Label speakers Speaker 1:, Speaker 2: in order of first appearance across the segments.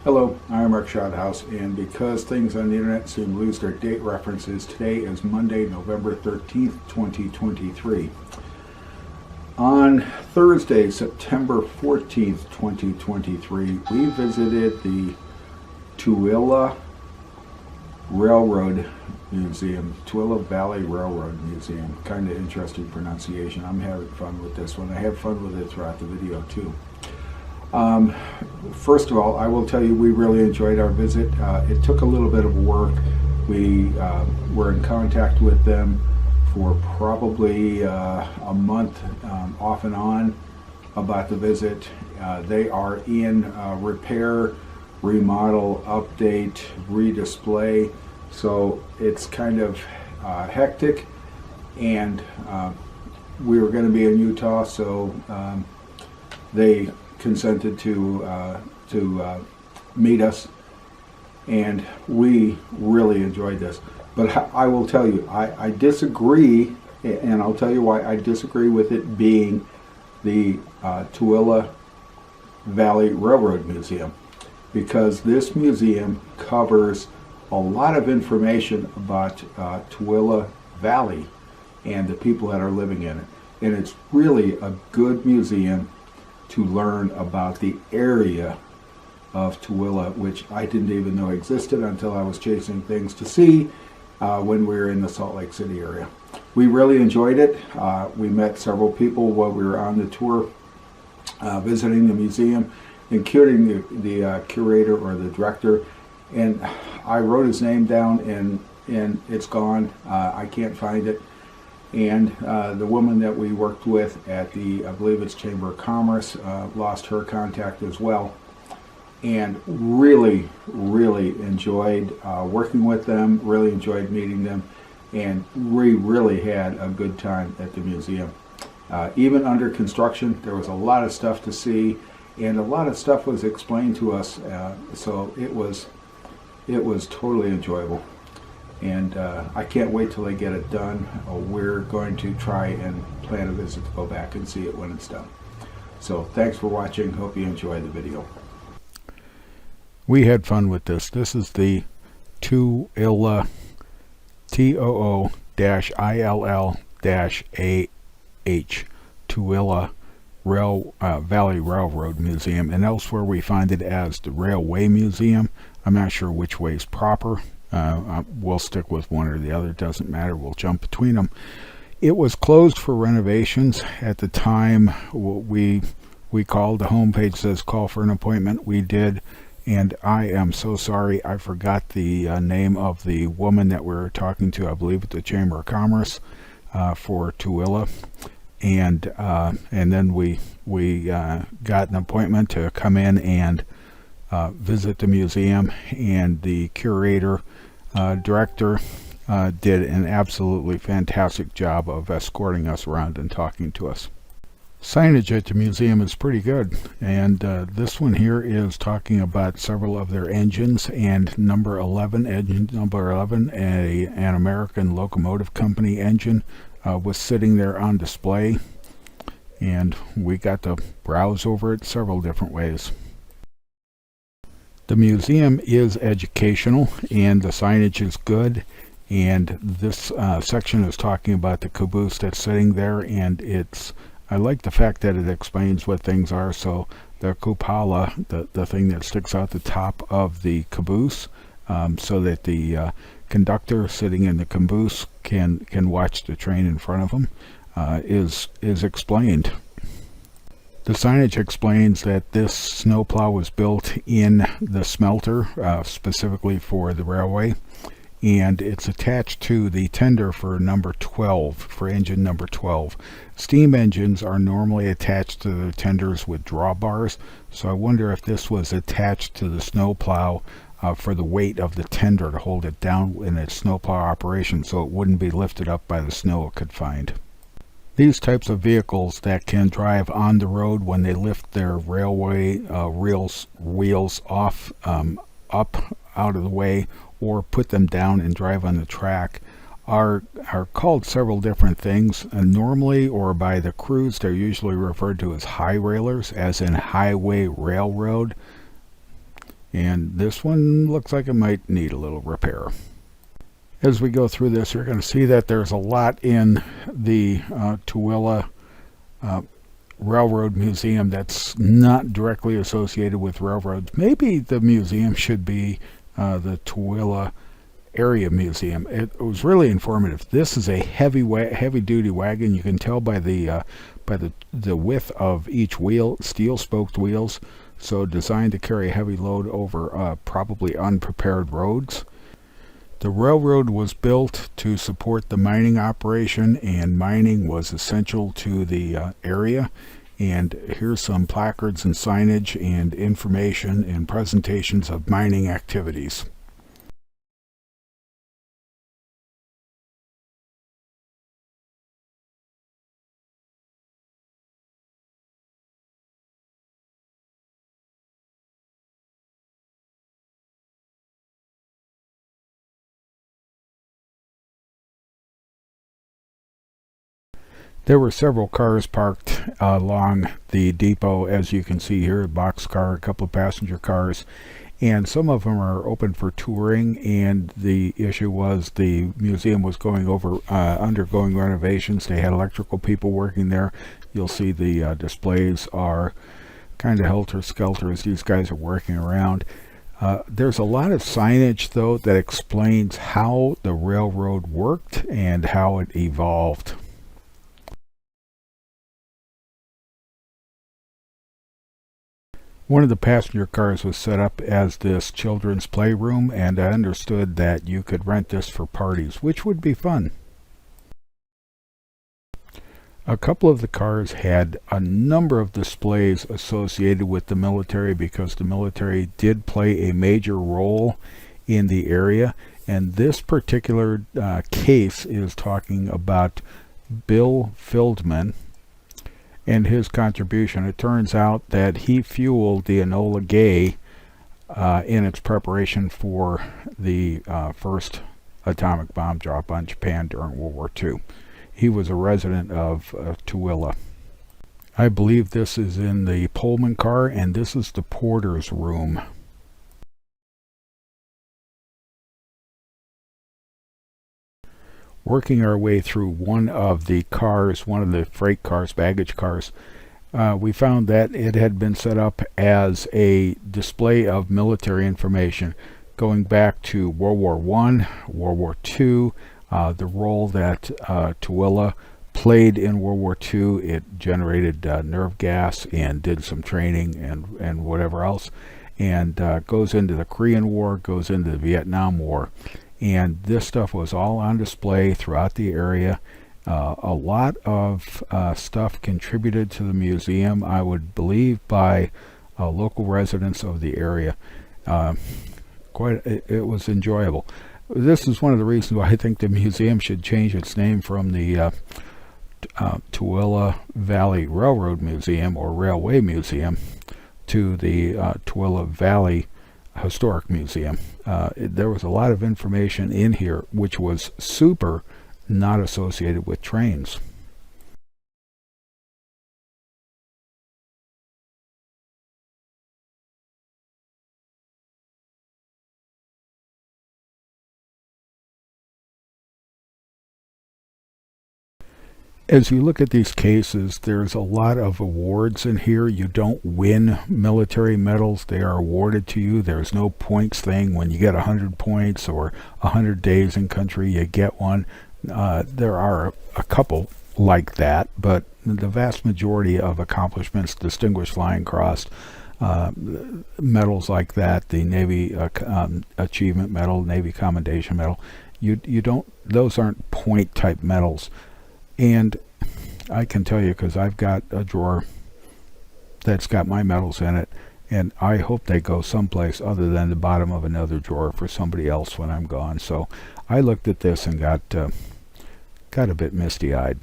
Speaker 1: Hello, I'm Mark Shothouse, and because things on the internet seem to lose their date references, today is Monday, November 13th, 2023. On Thursday, September 14th, 2023, we visited the Tooele Railroad Museum, Tooele Valley Railroad Museum. Kind of interesting pronunciation. I'm having fun with this one. I have fun with it throughout the video too. First of all, I will tell you we really enjoyed our visit. It took a little bit of work. We were in contact with them for probably a month off and on about the visit. They are in repair, remodel, update, redisplay, so it's kind of hectic, and we were going to be in Utah, so they consented to meet us, and we really enjoyed this. But I will tell you, I disagree, and I'll tell you why I disagree with it being the Tooele Valley Railroad Museum, because this museum covers a lot of information about Tooele Valley and the people that are living in it, and it's really a good museum to learn about the area of Tooele, which I didn't even know existed until I was chasing things to see when we were in the Salt Lake City area. We really enjoyed it. We met several people while we were on the tour visiting the museum, including the curator or the director, and I wrote his name down and it's gone. I can't find it. And the woman that we worked with at the, I believe it's Chamber of Commerce, lost her contact as well. And really, really enjoyed working with them, really enjoyed meeting them, and we really had a good time at the museum. Even under construction, there was a lot of stuff to see, and a lot of stuff was explained to us, so it was totally enjoyable. And I can't wait till they get it done. We're going to try and plan a visit to go back and see it when it's done. So thanks for watching. Hope you enjoy the video.
Speaker 2: We had fun with this. This is the Tooele, Too-ILL-AH, Tooele Valley Railroad Museum, and elsewhere we find it as the Railway Museum. I'm not sure which way is proper. We'll stick with one or the other, doesn't matter, we'll jump between them. It was closed for renovations at the time we called. The homepage says call for an appointment. We did, and I am so sorry I forgot the name of the woman that we were talking to, I believe at the Chamber of Commerce for Tooele, and then we got an appointment to come in and visit the museum, and the curator director did an absolutely fantastic job of escorting us around and talking to us. Signage at the museum is pretty good, and this one here is talking about several of their engines, and engine number 11, an American Locomotive Company engine, was sitting there on display, and we got to browse over it several different ways. The museum is educational, and the signage is good, and this section is talking about the caboose that's sitting there, and I like the fact that it explains what things are. So the cupola, the thing that sticks out the top of the caboose, so that the conductor sitting in the caboose can watch the train in front of him, is explained. The signage explains that this snowplow was built in the smelter, specifically for the railway, and it's attached to the tender for number 12, for engine number 12. Steam engines are normally attached to the tenders with drawbars, so I wonder if this was attached to the snowplow for the weight of the tender to hold it down in its snowplow operation, so it wouldn't be lifted up by the snow it could find. These types of vehicles that can drive on the road when they lift their railway wheels off, up out of the way, or put them down and drive on the track are called several different things. Normally, or by the crews, they're usually referred to as high railers, as in highway railroad. and this one looks like it might need a little repair. As we go through this, you're going to see that there's a lot in the Tooele Railroad Museum that's not directly associated with railroads. Maybe the museum should be the Tooele Area Museum. It was really informative. This is a heavy duty wagon. You can tell by the width of each wheel, steel spoked wheels, so designed to carry a heavy load over probably unprepared roads. The railroad was built to support the mining operation, and mining was essential to the area. And here's some placards and signage and information and presentations of mining activities. There were several cars parked along the depot, as you can see here, a boxcar, a couple of passenger cars, and some of them are open for touring. And the issue was the museum was undergoing renovations. They had electrical people working there. You'll see the displays are kind of helter-skelter as these guys are working around. There's a lot of signage, though, that explains how the railroad worked and how it evolved. One of the passenger cars was set up as this children's playroom, and I understood that you could rent this for parties, which would be fun. A couple of the cars had a number of displays associated with the military, because the military did play a major role in the area, and this particular case is talking about Bill Fieldman and his contribution. It turns out that he fueled the Enola Gay in its preparation for the first atomic bomb drop on Japan during World War II. He was a resident of Tooele. I believe this is in the Pullman car, and this is the porter's room. Working our way through one of the cars, one of the freight cars, baggage cars, we found that it had been set up as a display of military information going back to World War I, World War II, the role that Tooele played in World War II. It generated nerve gas and did some training and whatever else, and goes into the Korean War, goes into the Vietnam War. And this stuff was all on display throughout the area. A lot of stuff contributed to the museum, I would believe, by local residents of the area. It was enjoyable. This is one of the reasons why I think the museum should change its name from the Tooele Valley Railroad Museum or Railway Museum to the Tooele Valley Historic Museum. There was a lot of information in here which was super not associated with trains. As you look at these cases, there's a lot of awards in here. You don't win military medals. They are awarded to you. There's no points thing. When you get 100 points or 100 days in country, you get one. There are a couple like that, but the vast majority of accomplishments, Distinguished Flying Cross, medals like that, the Navy Achievement Medal, Navy Commendation Medal, you don't, those aren't point type medals. And I can tell you, because I've got a drawer that's got my medals in it, and I hope they go someplace other than the bottom of another drawer for somebody else when I'm gone. So I looked at this and got a bit misty-eyed.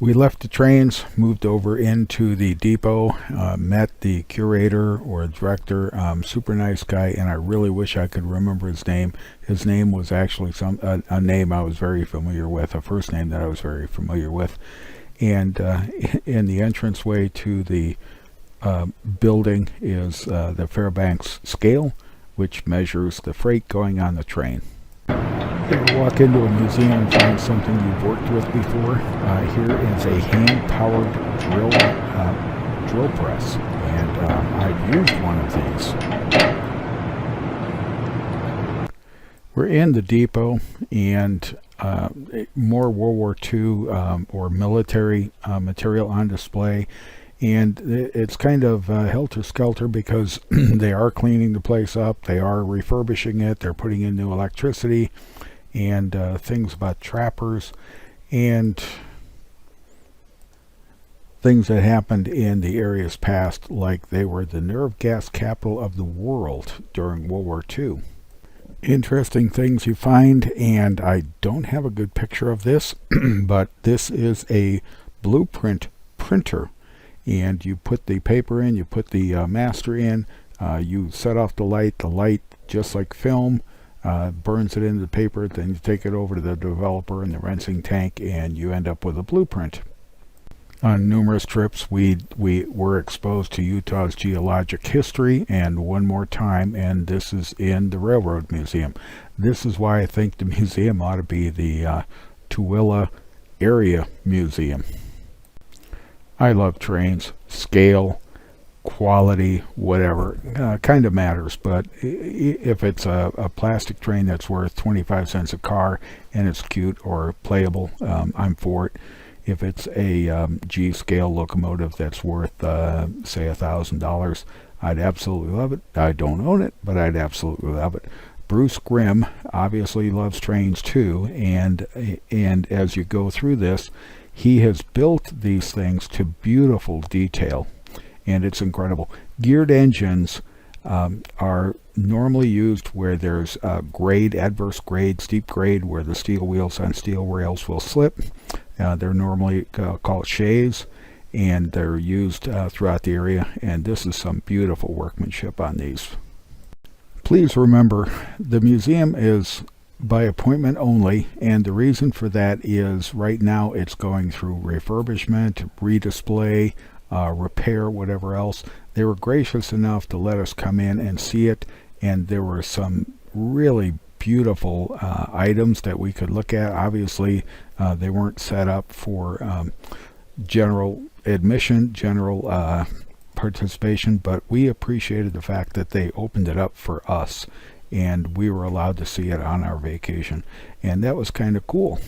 Speaker 2: We left the trains, moved over into the depot, met the curator or director, super nice guy, and I really wish I could remember his name. His name was actually a name I was very familiar with, a first name that I was very familiar with. And in the entranceway to the building is the Fairbanks scale, which measures the freight going on the train. You walk into a museum and find something you've worked with before. Here is a hand-powered drill press, and I've used one of these. We're in the depot, and more World War II or military material on display, and it's kind of helter-skelter because they are cleaning the place up, they are refurbishing it, they're putting in new electricity, and things about trappers and things that happened in the areas past, like they were the nerve gas capital of the world during World War II. Interesting things you find, and I don't have a good picture of this, but this is a blueprint printer, and you put the paper in, you put the master in, you set off the light just like film, burns it into the paper, then you take it over to the developer in the rinsing tank, and you end up with a blueprint. On numerous trips, we were exposed to Utah's geologic history, and one more time, and this is in the Railroad Museum. This is why I think the museum ought to be the Tooele Area Museum. I love trains, scale, quality, whatever, kind of matters, but if it's a plastic train that's worth 25 cents a car and it's cute or playable, I'm for it. If it's a G-scale locomotive that's worth, say, $1,000, I'd absolutely love it. I don't own it, but I'd absolutely love it. Bruce Grimm obviously loves trains too, and as you go through this, he has built these things to beautiful detail, and it's incredible. Geared engines are normally used where there's grade, adverse grade, steep grade, where the steel wheels on steel rails will slip. They're normally called shays, and they're used throughout the area, and this is some beautiful workmanship on these. Please remember, the museum is by appointment only, and the reason for that is right now it's going through refurbishment, redisplay, repair, whatever else. They were gracious enough to let us come in and see it, and there were some really beautiful items that we could look at. Obviously, they weren't set up for general admission, general participation, but we appreciated the fact that they opened it up for us, and we were allowed to see it on our vacation, and that was kind of cool.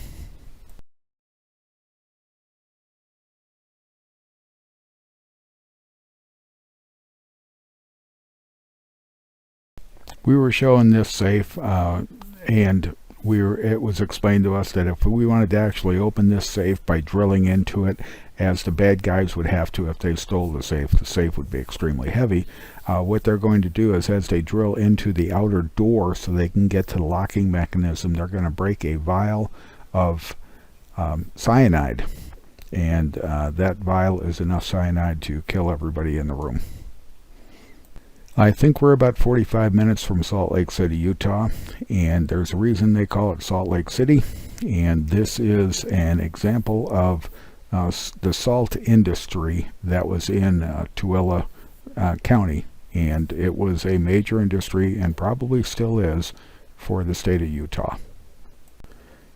Speaker 2: We were shown this safe, and it was explained to us that if we wanted to actually open this safe by drilling into it, as the bad guys would have to if they stole the safe would be extremely heavy. What they're going to do is, as they drill into the outer door so they can get to the locking mechanism, they're going to break a vial of cyanide, and that vial is enough cyanide to kill everybody in the room. I think we're about 45 minutes from Salt Lake City, Utah, and there's a reason they call it Salt Lake City, and this is an example of the salt industry that was in Tooele County, and it was a major industry and probably still is for the state of Utah.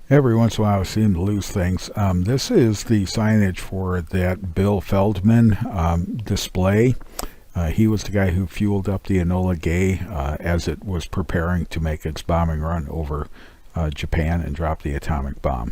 Speaker 2: Every once in a while I seem to lose things. This is the signage for that Bill Feldman display. He was the guy who fueled up the Enola Gay as it was preparing to make its bombing run over Japan and drop the atomic bomb.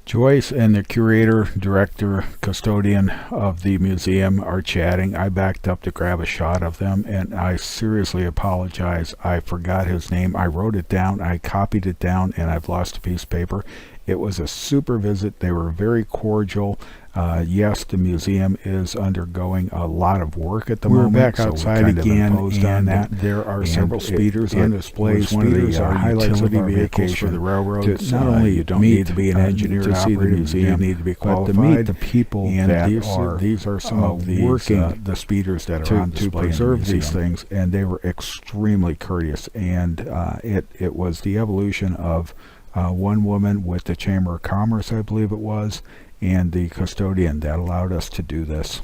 Speaker 2: Joyce and the curator, director, custodian of the museum are chatting. I backed up to grab a shot of them, and I seriously apologize. I forgot his name. I wrote it down, I copied it down, and I've lost a piece of paper. It was a super visit. They were very cordial. Yes, the museum is undergoing a lot of work at the moment. We're back outside again, and there are several speeders on display. Speeders are highlights of our vehicles for the railroad. Not only you don't need to be an engineer to see the museum, you need to be qualified, but to meet the people that these are some of the working the speeders that are on display to preserve these things, and they were extremely courteous. And it was the evolution of one woman with the Chamber of Commerce, I believe it was, and the custodian that allowed us to do this.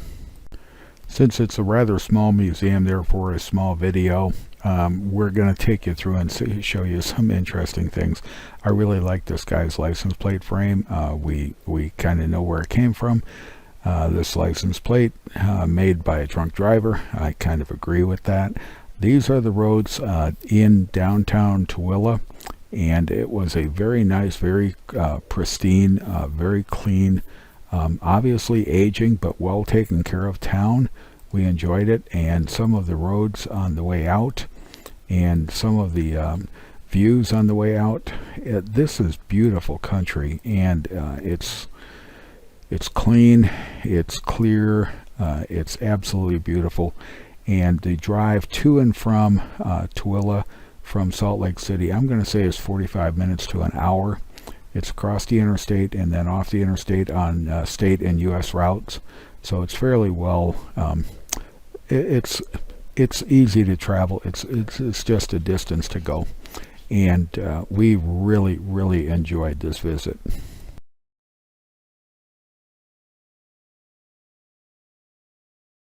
Speaker 2: Since it's a rather small museum, therefore a small video, we're going to take you through and show you some interesting things. I really like this guy's license plate frame. We kind of know where it came from. This license plate made by a drunk driver. I kind of agree with that. These are the roads in downtown Tooele, and it was a very nice, very pristine, very clean, obviously aging but well taken care of town. We enjoyed it, and some of the roads on the way out and some of the views on the way out. This is beautiful country, and it's clean, it's clear, it's absolutely beautiful. And the drive to and from Tooele from Salt Lake City, I'm going to say is 45 minutes to an hour. It's across the interstate and then off the interstate on state and U.S. routes, so it's fairly well. It's easy to travel. It's just a distance to go, and we really enjoyed this visit.